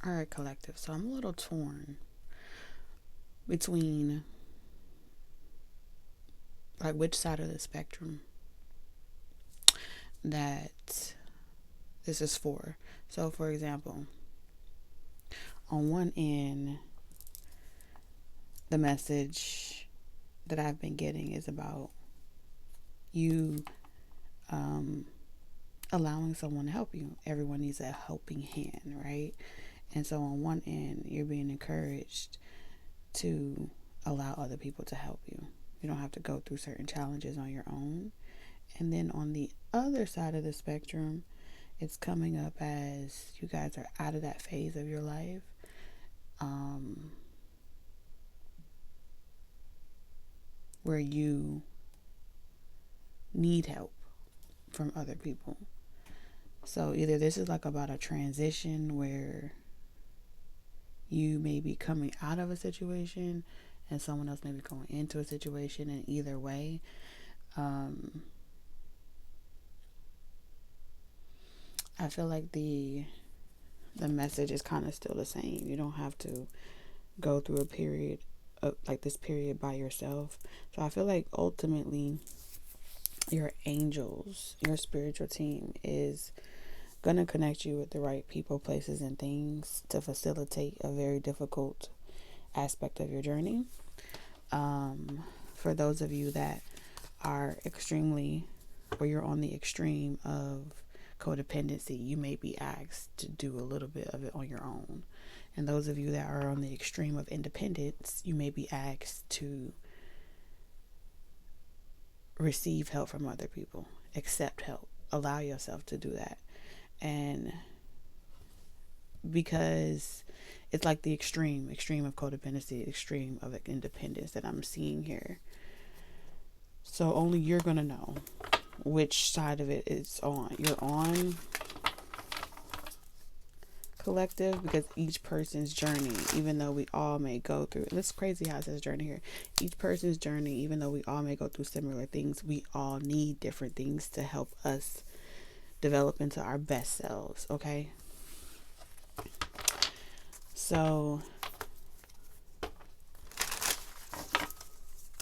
All right, collective. So I'm a little torn between like which side of the spectrum that this is for. So, for example, on one end, the message that I've been getting is about you allowing someone to help you. Everyone needs a helping hand, right? And so on one end, you're being encouraged to allow other people to help you. You don't have to go through certain challenges on your own. And then on the other side of the spectrum, it's coming up as you guys are out of that phase of your life. Where you need help from other people. So either this is like about a transition where you may be coming out of a situation and someone else may be going into a situation, and either way, I feel like the message is kind of still the same. You don't have to go through a period of like this period by yourself. So I feel like ultimately your angels, your spiritual team is going to connect you with the right people, places, and things to facilitate a very difficult aspect of your journey. For those of you that are extremely, or you're on the extreme of codependency, you may be asked to do a little bit of it on your own. And those of you that are on the extreme of independence, you may be asked to receive help from other people, accept help, allow yourself to do that. And because it's like the extreme of codependency, extreme of independence that I'm seeing here. So only you're going to know which side of it is on. You're on collective, because each person's journey, even though we all may go through, and it's crazy how it says journey here, each person's journey, even though we all may go through similar things, we all need different things to help us develop into our best selves. Okay, so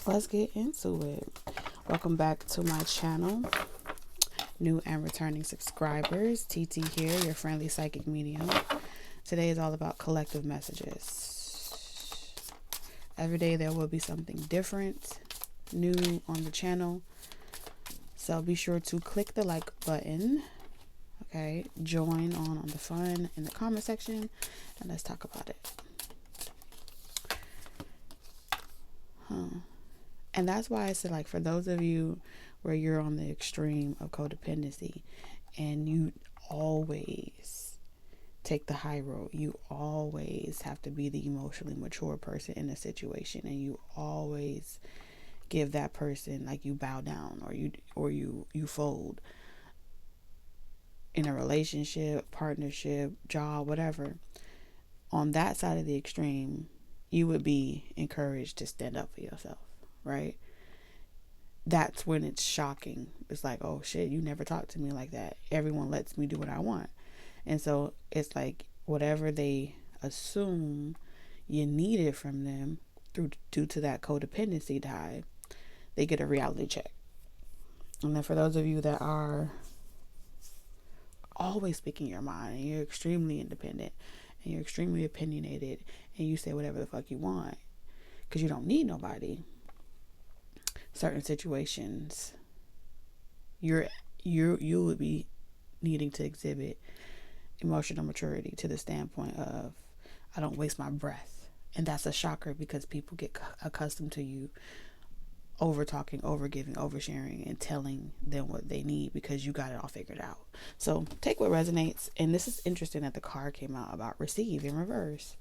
let's get into it. Welcome back to my channel, new and returning subscribers. TT here, your friendly psychic medium. Today is all about collective messages. Every day there will be something different, new on the channel. So be sure to click the like button. Okay, join on the fun in the comment section, and let's talk about it. And that's why I said, like, for those of you where you're on the extreme of codependency and you always take the high road, you always have to be the emotionally mature person in a situation, and you always give that person, like, you bow down or you fold in a relationship, partnership, job, whatever. On that side of the extreme, you would be encouraged to stand up for yourself, right? That's when it's shocking. It's like, oh shit, you never talk to me like that. Everyone lets me do what I want. And so it's like whatever they assume you needed from them due to that codependency tie, they get a reality check. And then for those of you that are always speaking your mind, and you're extremely independent, and you're extremely opinionated, and you say whatever the fuck you want because you don't need nobody, certain situations you would be needing to exhibit emotional maturity to the standpoint of, I don't waste my breath. And that's a shocker, because people get accustomed to you over talking, over giving, oversharing, and telling them what they need because you got it all figured out. So take what resonates. And this is interesting that the card came out about receive in reverse.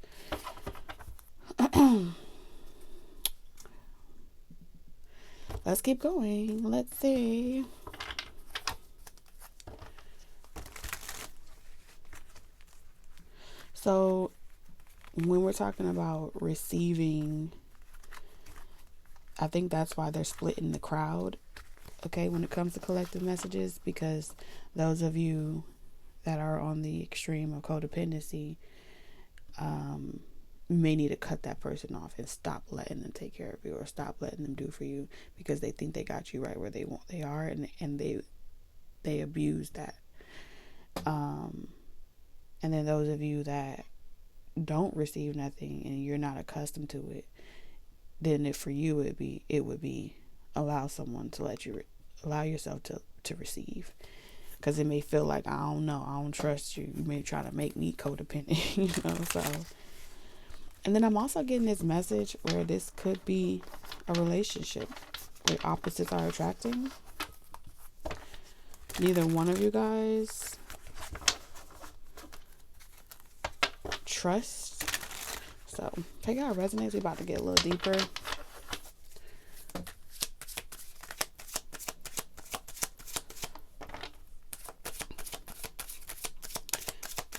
Let's keep going. Let's see. So when we're talking about receiving, I think that's why they're splitting the crowd, okay, when it comes to collective messages, because those of you that are on the extreme of codependency, you may need to cut that person off and stop letting them take care of you, or stop letting them do for you, because they think they got you right where they are, and they abuse that. And then those of you that don't receive nothing and you're not accustomed to it, then for you it would be allow someone to allow yourself to receive, because it may feel like, I don't know, I don't trust you. You may try to make me codependent, So, and then I'm also getting this message where this could be a relationship where opposites are attracting. Neither one of you guys trust. So take out resonates. We're about to get a little deeper.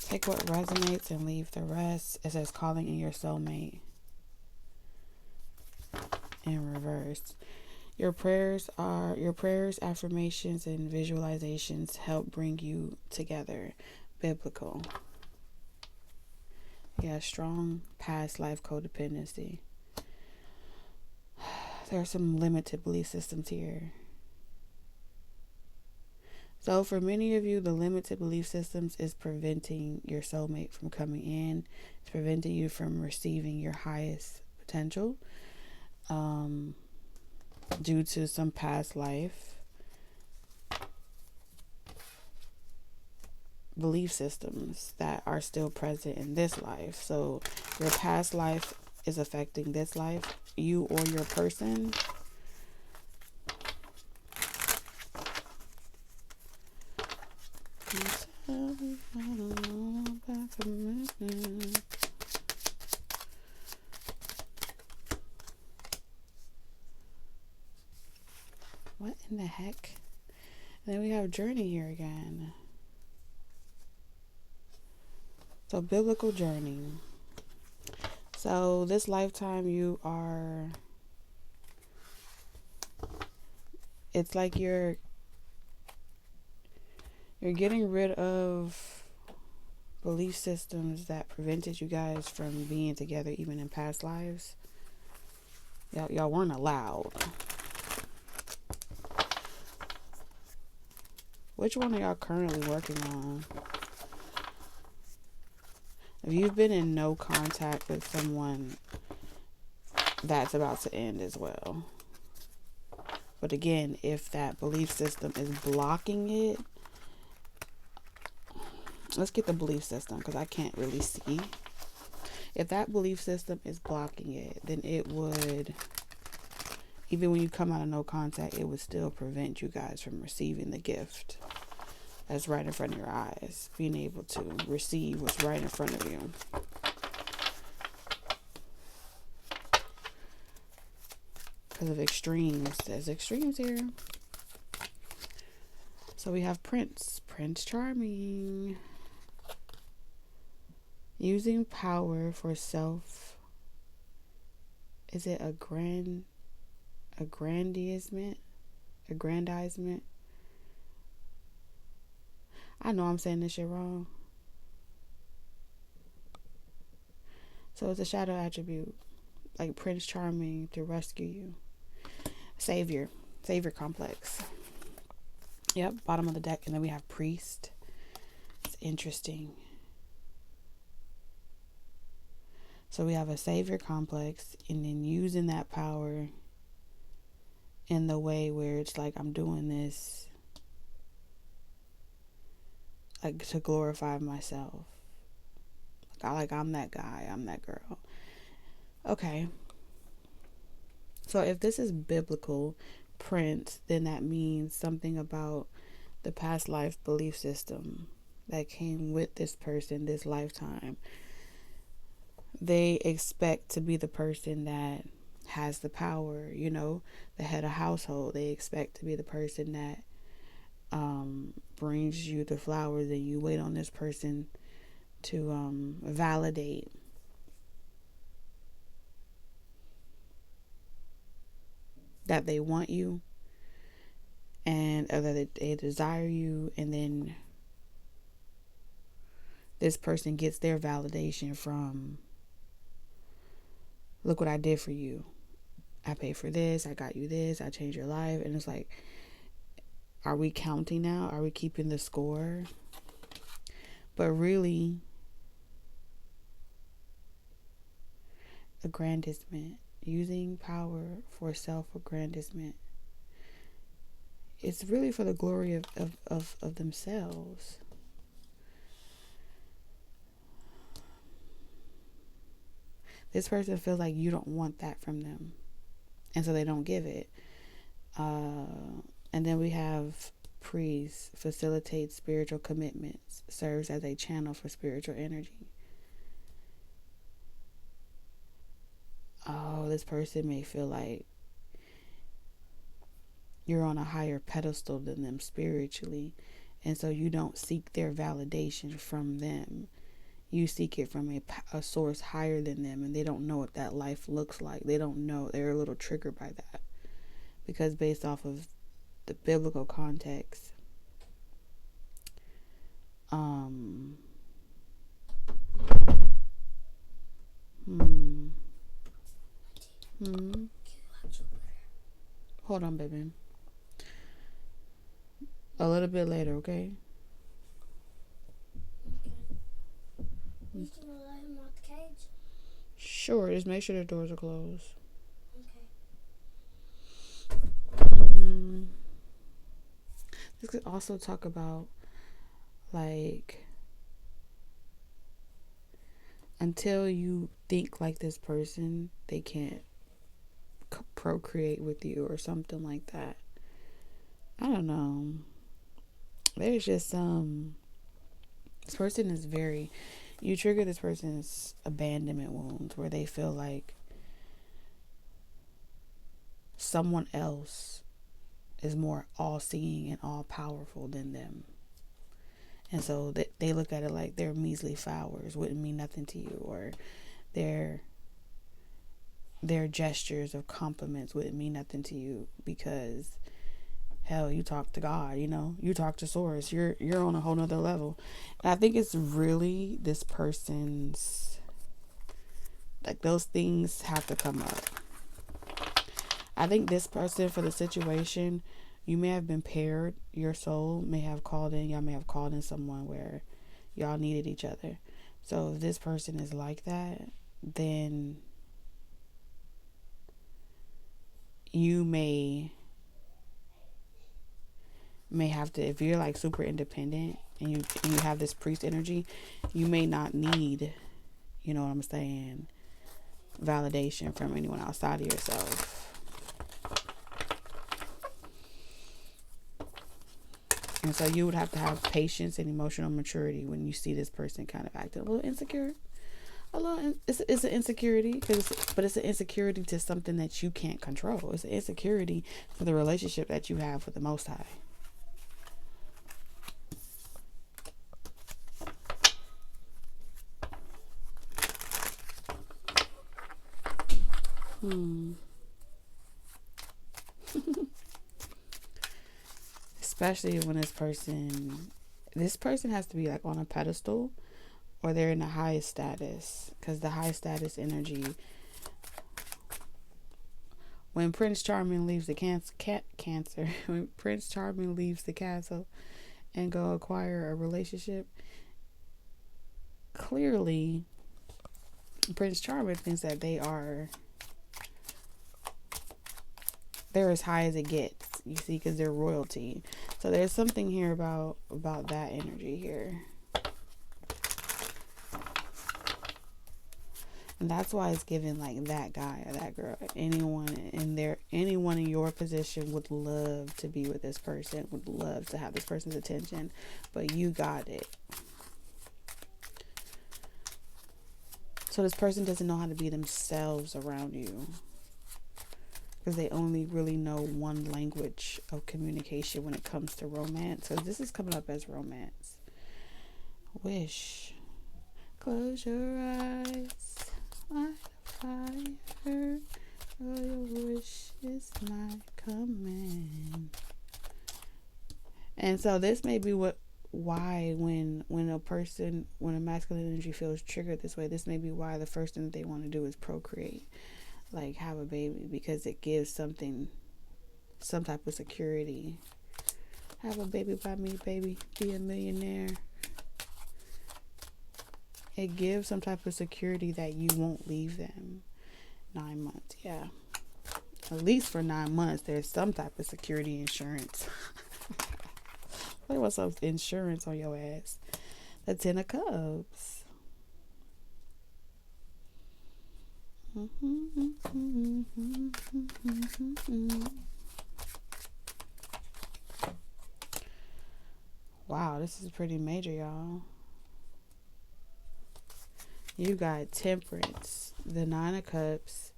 Take what resonates and leave the rest. It says calling in your soulmate in reverse. Your prayers, affirmations, and visualizations help bring you together. Biblical. Yeah, strong past life codependency. There are some limited belief systems here. So for many of you, the limited belief systems is preventing your soulmate from coming in. It's preventing you from receiving your highest potential. Due to some past life belief systems that are still present in this life. So your past life is affecting this life, you or your person. What in the heck? And then we have journey here again. So biblical journey. So this lifetime it's like you're getting rid of belief systems that prevented you guys from being together even in past lives. Y'all weren't allowed. Which one are y'all currently working on? If you've been in no contact with someone, that's about to end as well. But again, if that belief system is blocking it, let's get the belief system, because I can't really see. If that belief system is blocking it, then it would, even when you come out of no contact, it would still prevent you guys from receiving the gift that's right in front of your eyes, being able to receive what's right in front of you. Because of extremes. There's extremes here. So we have Prince Charming. Using power for self. Is it aggrandizement? I know I'm saying this shit wrong. So it's a shadow attribute, like Prince Charming to rescue you. Savior complex. Yep, bottom of the deck. And then we have Priest. It's interesting. So we have a savior complex, and then using that power in the way where it's like, I'm doing this like to glorify myself. Like I'm that guy, I'm that girl. Okay. So if this is biblical Prince, then that means something about the past life belief system that came with this person this lifetime. They expect to be the person that has the power, the head of household. They expect to be the person that brings you the flowers, and you wait on this person to validate that they want you, and that they desire you, and then this person gets their validation from, look what I did for you. I paid for this. I got you this. I changed your life. And it's like, are we counting now? Are we keeping the score? But really, aggrandizement, using power for self-aggrandizement, it's really for the glory of themselves. This person feels like you don't want that from them, and so they don't give it. And then we have priest, facilitates spiritual commitments, serves as a channel for spiritual energy. Oh, this person may feel like you're on a higher pedestal than them spiritually, and so you don't seek their validation from them. You seek it from a source higher than them, and they don't know what that life looks like. They don't know. They're a little triggered by that, because based off of the biblical context, hold on, baby. A little bit later, okay? You still let him out the cage? Sure, just make sure the doors are closed. Okay. This could also talk about, like, until you think like this person, they can't procreate with you or something like that. I don't know. There's just this person is very, you trigger this person's abandonment wounds where they feel like someone else is more all-seeing and all-powerful than them. And so they look at it like their measly flowers wouldn't mean nothing to you, or their gestures of compliments wouldn't mean nothing to you, because hell, you talk to God, you talk to Source, you're on a whole nother level. And I think it's really this person's, like, those things have to come up. I think this person, for the situation, you may have been paired. Your soul may have called in. Y'all may have called in someone where y'all needed each other. So if this person is like that, then you may have to, if you're like super independent and you have this priest energy, you may not need, you know what I'm saying, validation from anyone outside of yourself. And so you would have to have patience and emotional maturity when you see this person kind of acting a little insecure. It's an insecurity, but it's an insecurity to something that you can't control. It's an insecurity for the relationship that you have with the Most High. Especially when this person has to be like on a pedestal, or they're in the highest status, because the high status energy, when Prince Charming leaves the when Prince Charming leaves the castle and go acquire a relationship, clearly Prince Charming thinks that they're as high as it gets, you see, because they're royalty. So there's something here about that energy here. And that's why it's given like that guy or that girl. Anyone in your position would love to be with this person, would love to have this person's attention, but you got it. So this person doesn't know how to be themselves around you, because they only really know one language of communication when it comes to romance. So this is coming up as romance. Wish. Close your eyes. Light a fire. Oh, your wish is my command. And so this may be what why when a masculine energy feels triggered this way, this may be why the first thing that they want to do is procreate, like have a baby, because it gives some type of security. Have a baby by me, baby. Be a millionaire. It gives some type of security that you won't leave them. 9 months, yeah. At least for 9 months, there's some type of security insurance. There was some insurance on your ass. The 10 of Cups. Wow, this is pretty major, y'all. You got Temperance, the 9 of Cups,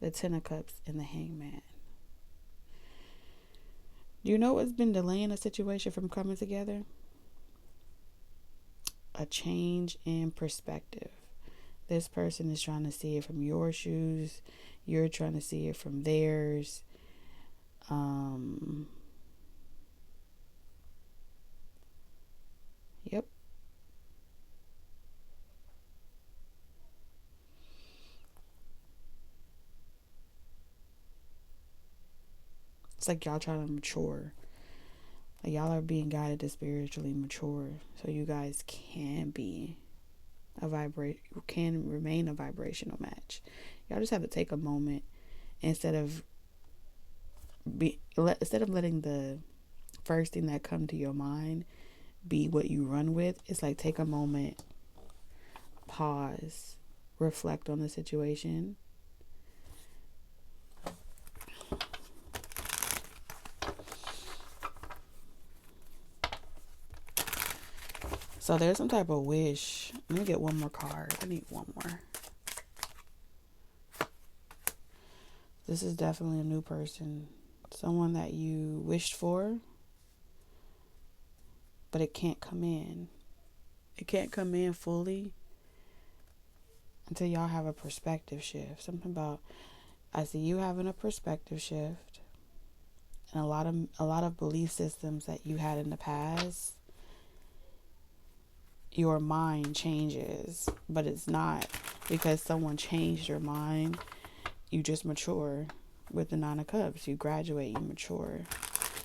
the 10 of Cups, and the Hangman. Do you know what's been delaying a situation from coming together? A change in perspective. This person is trying to see it from your shoes. You're trying to see it from theirs. Yep. It's like y'all trying to mature. Like y'all are being guided to spiritually mature, so you guys can be can remain a vibrational match. Y'all just have to take a moment instead of letting the first thing that come to your mind be what you run with. It's like take a moment, pause, reflect on the situation. So there's some type of wish. Let me get one more card. I need one more. This is definitely a new person. Someone that you wished for, but it can't come in. It can't come in fully until y'all have a perspective shift. Something about, I see you having a perspective shift, and a lot of belief systems that you had in the past. Your mind changes, but it's not because someone changed your mind. You just mature with the 9 of Cups. You graduate, you mature.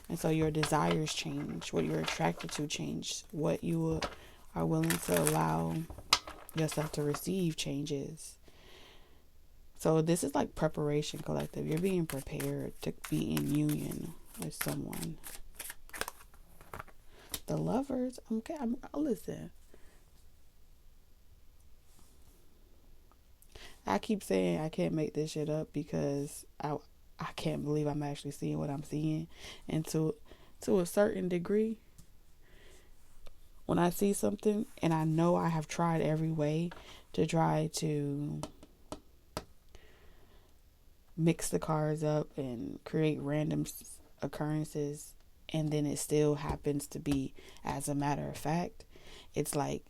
And so your desires change. What you're attracted to change. What you are willing to allow yourself to receive changes. So this is like preparation, collective. You're being prepared to be in union with someone. The Lovers. Okay, listen. I keep saying I can't make this shit up because I can't believe I'm actually seeing what I'm seeing. And to a certain degree, when I see something and I know I have tried every way to try to mix the cards up and create random occurrences, and then it still happens to be as a matter of fact, it's like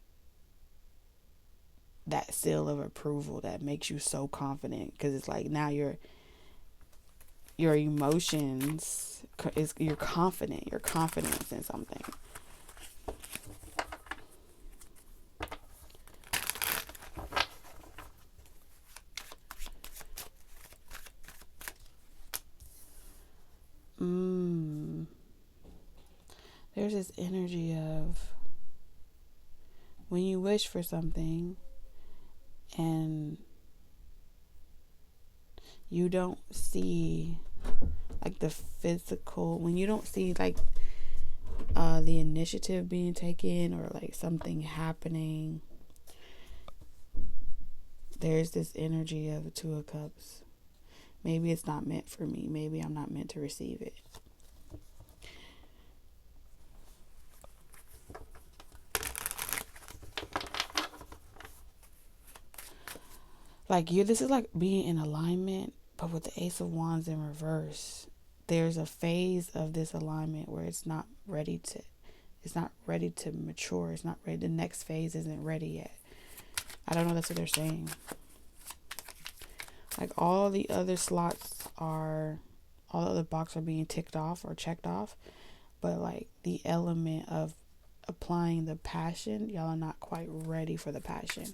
that seal of approval that makes you so confident, because it's like now your emotions is you're confident in something. There's this energy of when you wish for something and you don't see like the physical, when you don't see like the initiative being taken or like something happening, there's this energy of the 2 of Cups. Maybe it's not meant for me. Maybe I'm not meant to receive it. Like this is like being in alignment, but with the Ace of Wands in reverse. There's a phase of this alignment where it's not ready to mature. It's not ready. The next phase isn't ready yet. I don't know. That's what they're saying. Like all the other boxes are being ticked off or checked off, but like the element of applying the passion, y'all are not quite ready for the passion.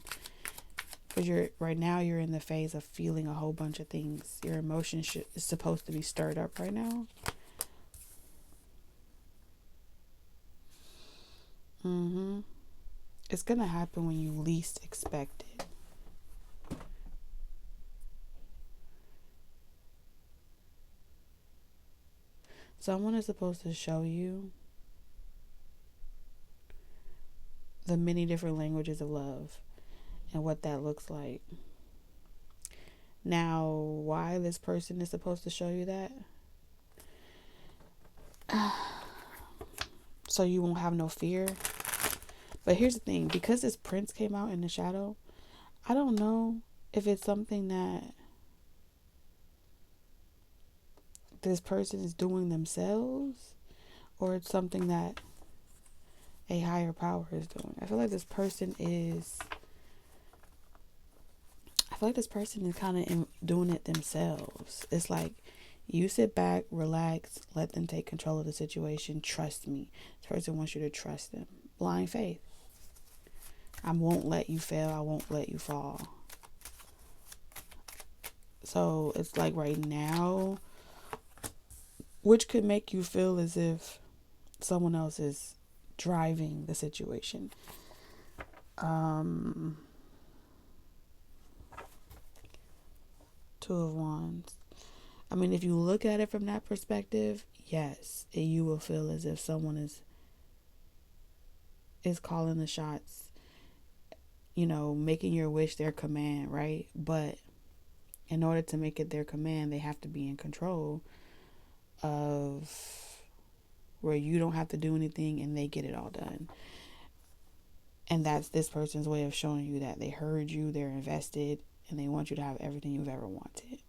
Because you're in the phase of feeling a whole bunch of things. Your emotion is supposed to be stirred up right now. It's going to happen when you least expect it. Someone is supposed to show you the many different languages of love and what that looks like. Now, why this person is supposed to show you that? So you won't have no fear. But here's the thing, because this prince came out in the shadow, I don't know if it's something that this person is doing themselves or it's something that a higher power is doing. I feel like this person is kind of doing it themselves. It's like, you sit back, relax, let them take control of the situation. Trust me. This person wants you to trust them. Blind faith. I won't let you fail. I won't let you fall. So it's like right now, which could make you feel as if someone else is driving the situation. Two of Wands. I mean, if you look at it from that perspective, yes, you will feel as if someone is calling the shots, making your wish their command, right? But in order to make it their command, they have to be in control of where you don't have to do anything and they get it all done. And that's this person's way of showing you that they heard you, they're invested, and they want you to have everything you've ever wanted.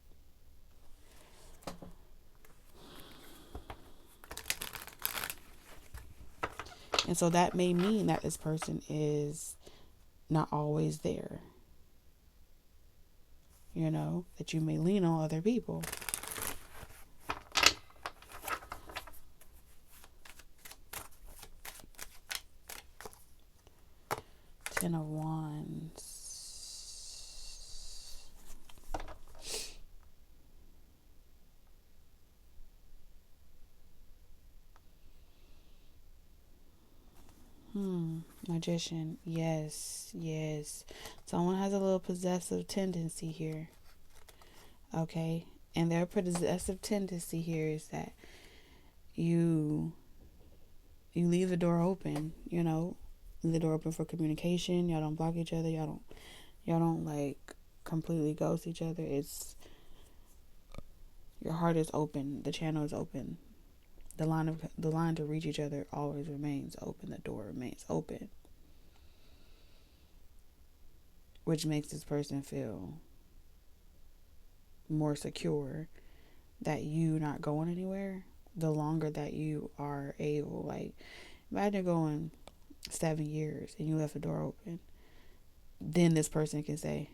And so that may mean that this person is not always there. That you may lean on other people. Ten of Wands. Magician. Yes. Someone has a little possessive tendency here. Okay. And their possessive tendency here is that you leave the door open, leave the door open for communication. Y'all don't block each other. Y'all don't like completely ghost each other. It's your heart is open. The channel is open. The line to reach each other always remains open. The door remains open. Which makes this person feel more secure that you not going anywhere. The longer that you are able, like, imagine going 7 years and you left the door open. Then this person can say,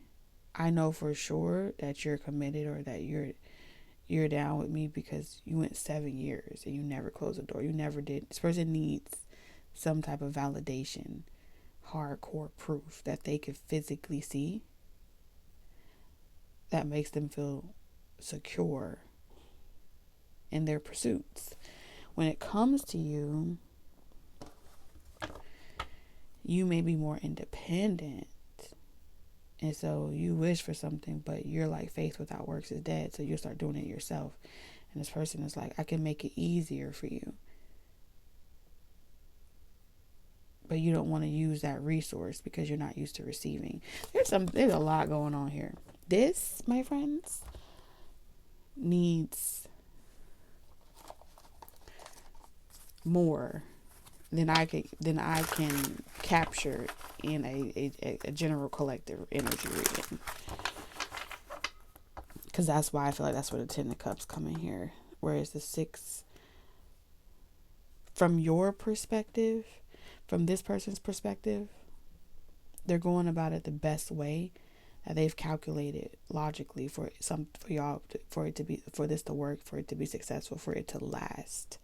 I know for sure that you're committed or that you're down with me because you went 7 years and you never closed the door. You never did. This person needs some type of validation, hardcore proof that they could physically see that makes them feel secure in their pursuits. When it comes to you, you may be more independent. And so you wish for something, but you're like, faith without works is dead. So you'll start doing it yourself. And this person is like, I can make it easier for you. But you don't want to use that resource because you're not used to receiving. There's a lot going on here. This, my friends, needs more than I can capture in a general collective energy reading. Because that's why I feel like that's where the 10 of Cups come in here. Whereas the 6, from your perspective, from this person's perspective, they're going about it the best way that they've calculated logically for y'all, for this to work, for it to be successful, for it to last.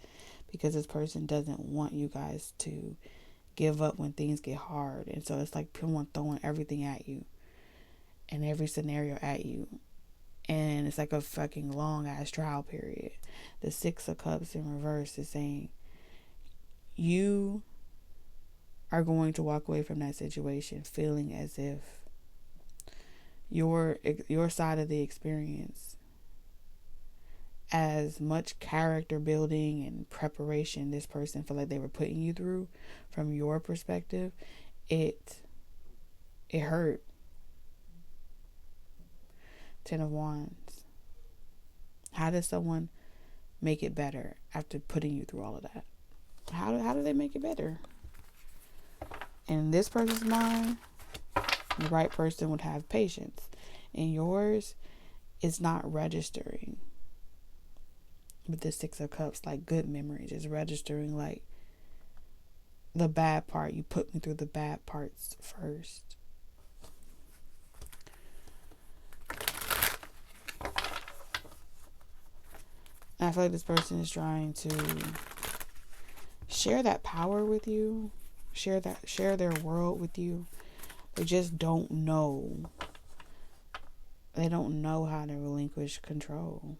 Because this person doesn't want you guys to give up when things get hard. And so it's like someone throwing everything at you and every scenario at you. And it's like a fucking long ass trial period. The Six of Cups in reverse is saying you are going to walk away from that situation feeling as if your side of the experience, as much character building and preparation this person felt like they were putting you through from your perspective, it hurt. Ten of Wands. How does someone make it better after putting you through all of that? How do they make it better? In this person's mind, the right person would have patience. In yours, it's not registering with the Six of Cups like good memories. It's registering like the bad part. You put me through the bad parts first. I feel like this person is trying to share that power with you, share their world with you. They just don't know. They don't know how to relinquish control.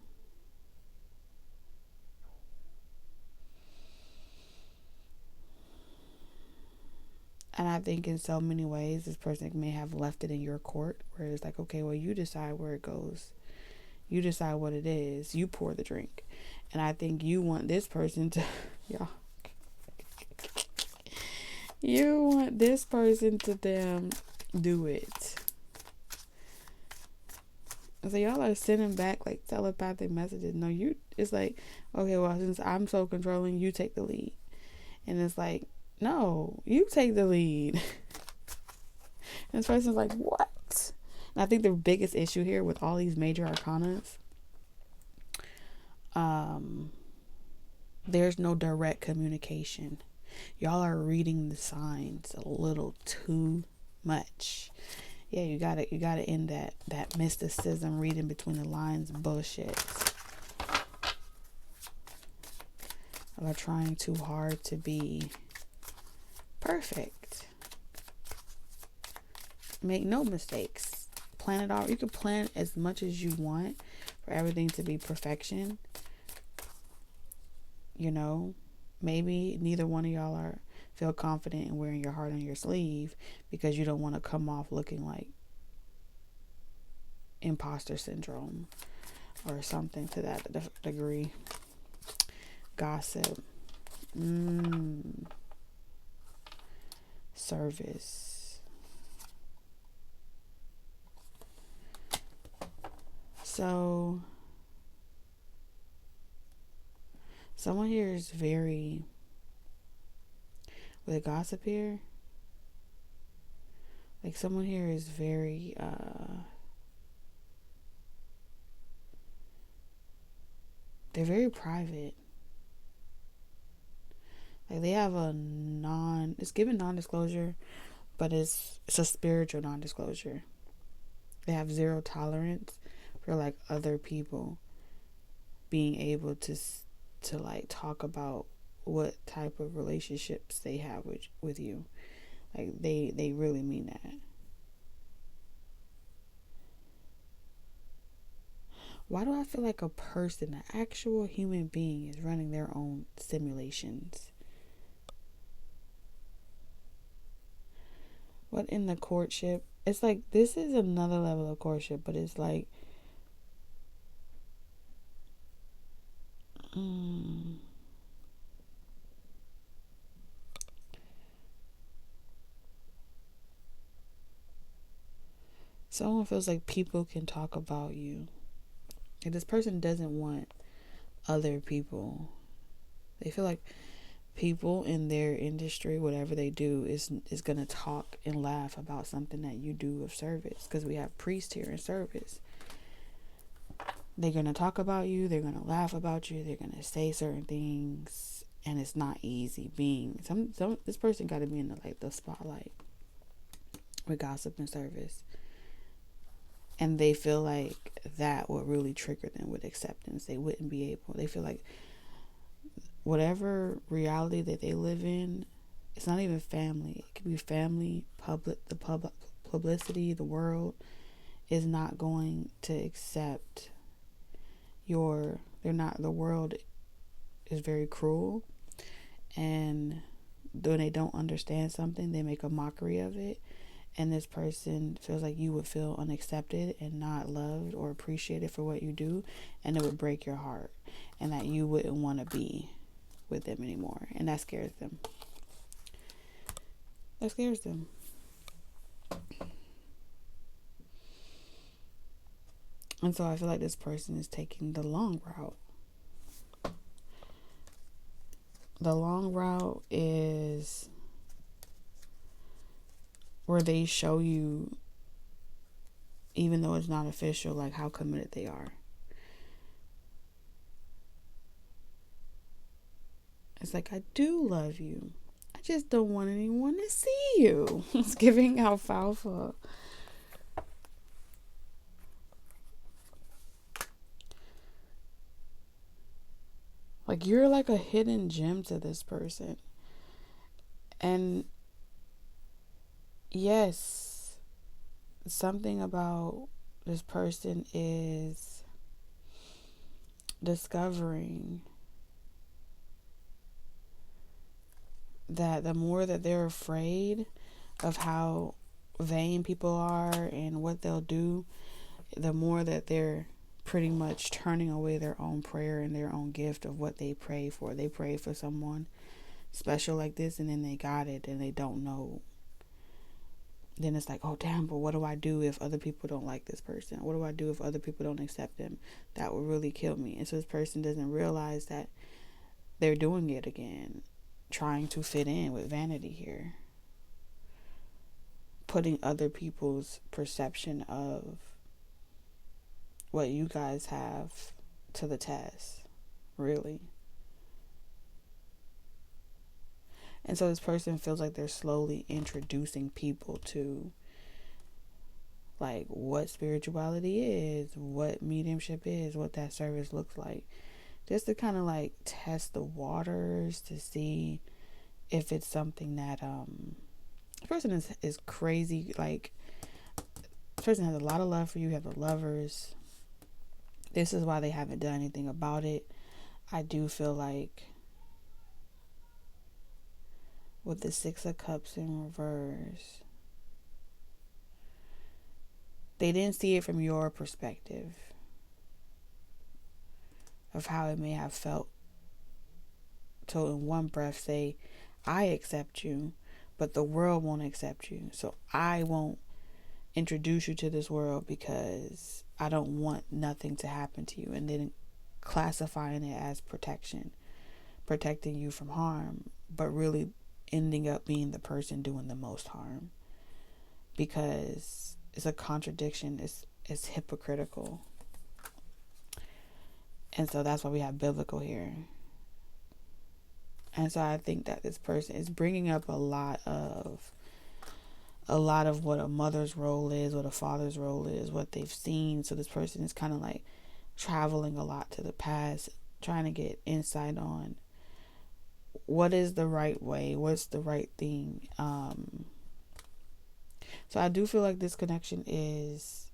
And I think in so many ways, this person may have left it in your court, where it's like, okay, well, you decide where it goes. You decide what it is. You pour the drink. And I think you want this person to, y'all. You want this person to them do it. So y'all are sending back like telepathic messages. No, it's like, okay, well, since I'm so controlling, you take the lead. And it's like, no, you take the lead. And this person's like, what? And I think the biggest issue here with all these major arcanas, there's no direct communication. Y'all are reading the signs a little too much. Yeah, you gotta end that mysticism, reading between the lines bullshit. Y'all are trying too hard to be perfect. Make no mistakes. Plan it all. You can plan as much as you want for everything to be perfection. You know, maybe neither one of y'all feel confident in wearing your heart on your sleeve because you don't want to come off looking like imposter syndrome or something to that degree. Gossip. Service. So someone here is very, with gossip here, like someone here is very they're very private. Like they have it's given non-disclosure, but it's a spiritual non-disclosure. They have zero tolerance for like other people being able to like talk about what type of relationships they have with you. Like they really mean that. Why do I feel like a person, an actual human being, is running their own simulations? What in the courtship? It's like, this is another level of courtship, but it's like, someone feels like people can talk about you. Like this person doesn't want other people. They feel like people in their industry, whatever they do, is going to talk and laugh about something that you do of service. Because we have priests here in service. They're going to talk about you. They're going to laugh about you. They're going to say certain things. And it's not easy being. This person got to be in the spotlight with gossip and service. And they feel like that would really trigger them with acceptance. They wouldn't be able. They feel like whatever reality that they live in, it's not even family. It could be family, the public publicity, the world is not going to accept the world is very cruel, and when they don't understand something, they make a mockery of it, and this person feels like you would feel unaccepted and not loved or appreciated for what you do, and it would break your heart, and that you wouldn't want to be with them anymore, and that scares them. That scares them. And so I feel like this person is taking the long route. The long route is where they show you, even though it's not official, like how committed they are. It's like, I do love you. I just don't want anyone to see you. It's giving alfalfa. Like, you're like a hidden gem to this person. And yes, something about this person is discovering that the more that they're afraid of how vain people are and what they'll do, the more that they're pretty much turning away their own prayer and their own gift of what they pray for. They pray for someone special like this, and then they got it and they don't know. Then it's like, oh damn, but what do I do if other people don't like this person? What do I do if other people don't accept them? That would really kill me. And so this person doesn't realize that they're doing it again, trying to fit in with vanity here, putting other people's perception of what you guys have to the test, really. And so this person feels like they're slowly introducing people to like what spirituality is, what mediumship is, what that service looks like, just to kind of like test the waters to see if it's something that this person is crazy. Like, this person has a lot of love for you. You have the Lovers. This is why they haven't done anything about it. I do feel like with the Six of Cups in reverse, they didn't see it from your perspective of how it may have felt to in one breath say, I accept you, but the world won't accept you, so I won't introduce you to this world because I don't want nothing to happen to you, and then classifying it as protection, protecting you from harm, but really ending up being the person doing the most harm, because it's a contradiction. It's hypocritical. And so that's why we have biblical here. And so I think that this person is bringing up a lot of what a mother's role is, what a father's role is, what they've seen. So this person is kind of like traveling a lot to the past, trying to get insight on what is the right way, what's the right thing. So I do feel like this connection is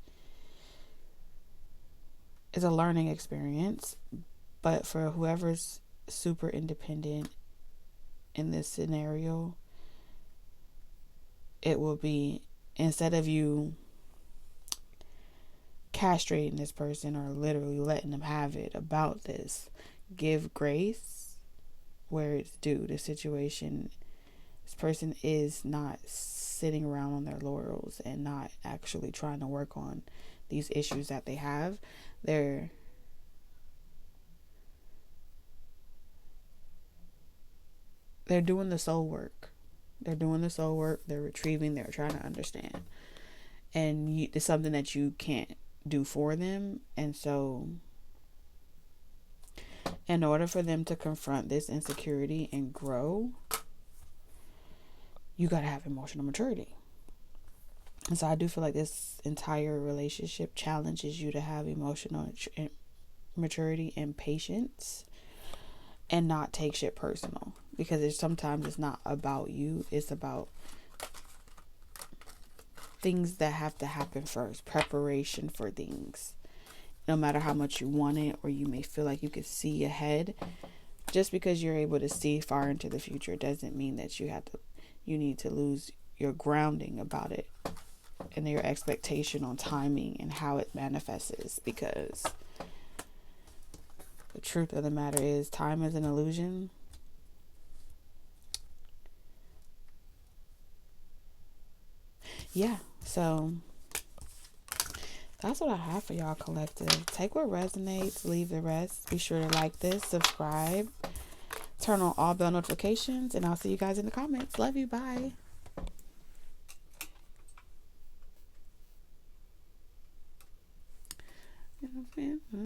a learning experience, but for whoever's super independent in this scenario, it will be, instead of you castrating this person or literally letting them have it about this, give grace where it's due. The situation, this person is not sitting around on their laurels and not actually trying to work on these issues that they have. They're doing the soul work. They're doing the soul work. They're retrieving. They're trying to understand. And it's something that you can't do for them. And so in order for them to confront this insecurity and grow, you got to have emotional maturity. And so I do feel like this entire relationship challenges you to have emotional maturity and patience and not take shit personal. because sometimes it's not about you. It's about things that have to happen first. Preparation for things. No matter how much you want it, or you may feel like you could see ahead. Just because you're able to see far into the future doesn't mean that you need to lose your grounding about it and your expectation on timing and how it manifests, because the truth of the matter is time is an illusion. Yeah, so that's what I have for y'all, collective. Take what resonates, leave the rest. Be sure to like this, subscribe, turn on all bell notifications, and I'll see you guys in the comments. Love you. Bye.